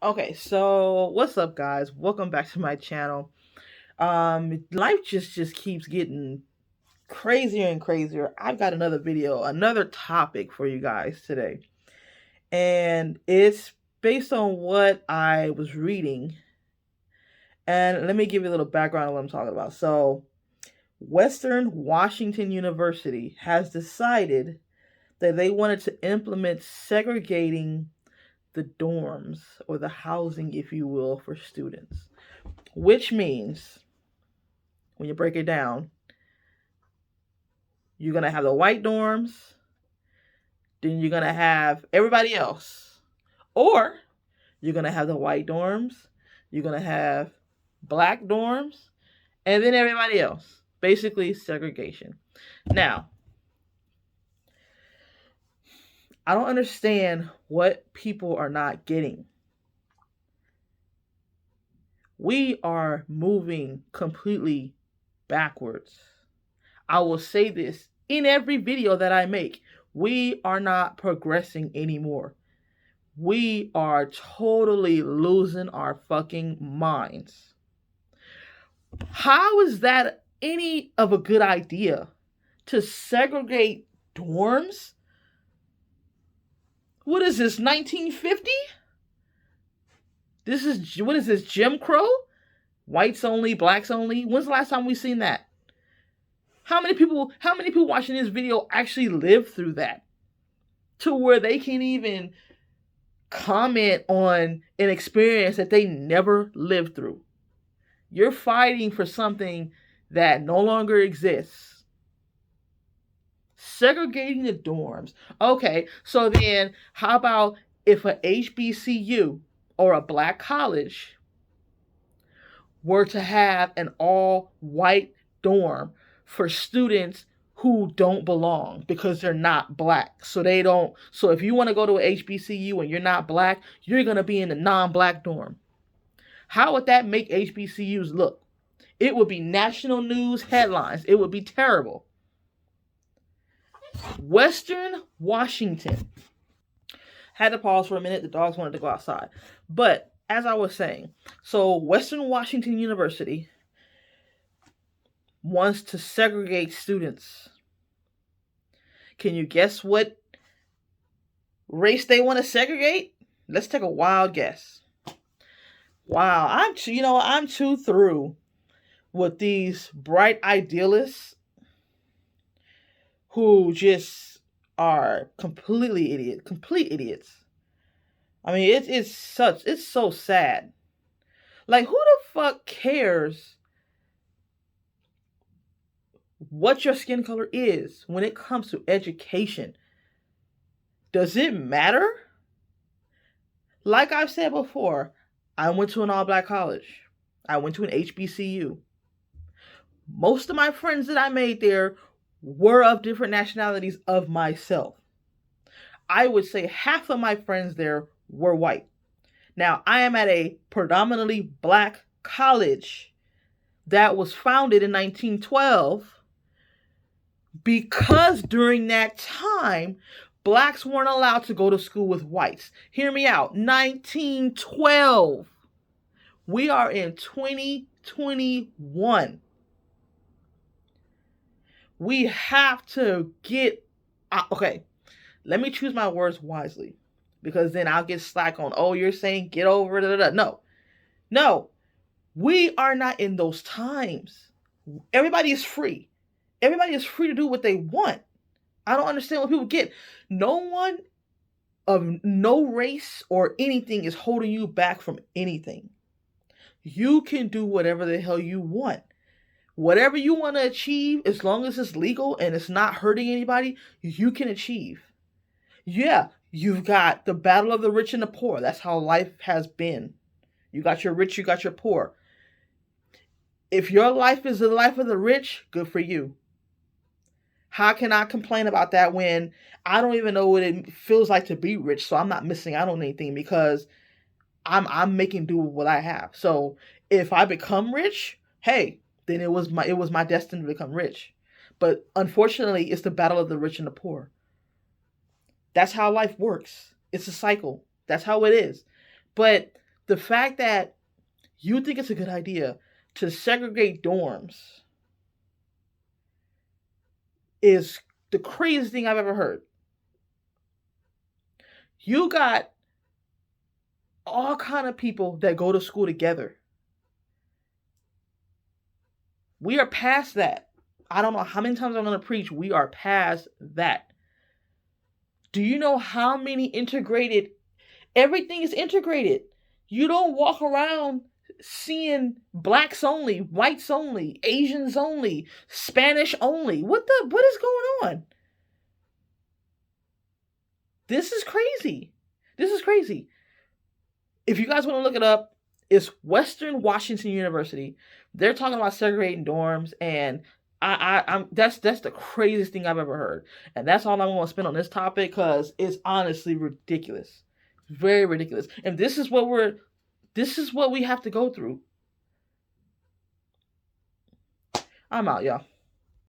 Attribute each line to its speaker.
Speaker 1: Okay, so what's up, guys? Welcome back to my channel. Life just keeps getting crazier and crazier. I've got another video, another topic for you guys today, and it's based on what I was reading. And let me give you a little background on what I'm talking about. So, Western Washington University has decided that they wanted to implement segregating the dorms or the housing, if you will, for students. Which means, when you break it down, you're going to have the white dorms, then you're going to have everybody else. Or you're going to have the white dorms, you're going to have black dorms, and then everybody else. Basically, segregation. Now, I don't understand what people are not getting. We are moving completely backwards. I will say this in every video that I make. We are not progressing anymore. We are totally losing our fucking minds. How is that any of a good idea to segregate dorms? What is this, 1950? What is this, Jim Crow? Whites only, blacks only? When's the last time we seen that? How many people watching this video actually lived through that? To where they can even comment on an experience that they never lived through. You're fighting for something that no longer exists. Segregating the dorms. Okay, so then how about if a HBCU or a black college were to have an all-white dorm for students who don't belong because they're not black. So if you want to go to a HBCU and you're not black, you're going to be in the non-black dorm. How would that make HBCUs look? It would be national news headlines. It would be terrible. Western Washington. Had to pause for a minute. The dogs wanted to go outside. But as I was saying, so Western Washington University wants to segregate students. Can you guess what race they want to segregate? Let's take a wild guess. Wow, I'm too through with these bright idealists who just are complete idiots. I mean, it's so sad. Like, who the fuck cares what your skin color is when it comes to education? Does it matter? Like I've said before, I went to an all-black college. I went to an HBCU. Most of my friends that I made there were of different nationalities of myself. I would say half of my friends there were white. Now, I am at a predominantly black college that was founded in 1912 because during that time, blacks weren't allowed to go to school with whites. Hear me out. 1912. We are in 2021. We have to get... Okay, let me choose my words wisely, because then I'll get slack on, oh, you're saying get over it. No. We are not in those times. Everybody is free. Everybody is free to do what they want. I don't understand what people get. No one of no race or anything is holding you back from anything. You can do whatever the hell you want. Whatever you want to achieve, as long as it's legal and it's not hurting anybody, you can achieve. Yeah, you've got the battle of the rich and the poor. That's how life has been. You got your rich, you got your poor. If your life is the life of the rich, good for you. How can I complain about that when I don't even know what it feels like to be rich? So I'm not missing out on anything because I'm making do with what I have. So if I become rich, hey, then it was my destiny to become rich. But unfortunately, it's the battle of the rich and the poor. That's how life works. It's a cycle. That's how it is. But The fact that you think it's a good idea to segregate dorms is the craziest thing I've ever heard. You got all kind of people that go to school together. We are past that. I don't know how many times I'm going to preach. We are past that. Do you know how many integrated? Everything is integrated. You don't walk around seeing blacks only, whites only, Asians only, Spanish only. What is going on? This is crazy. This is crazy. If you guys want to look it up, it's Western Washington University. They're talking about segregating dorms, and I'm that's the craziest thing I've ever heard. And that's all I'm going to spend on this topic because it's honestly ridiculous. Very ridiculous. And this is what we have to go through. I'm out, y'all.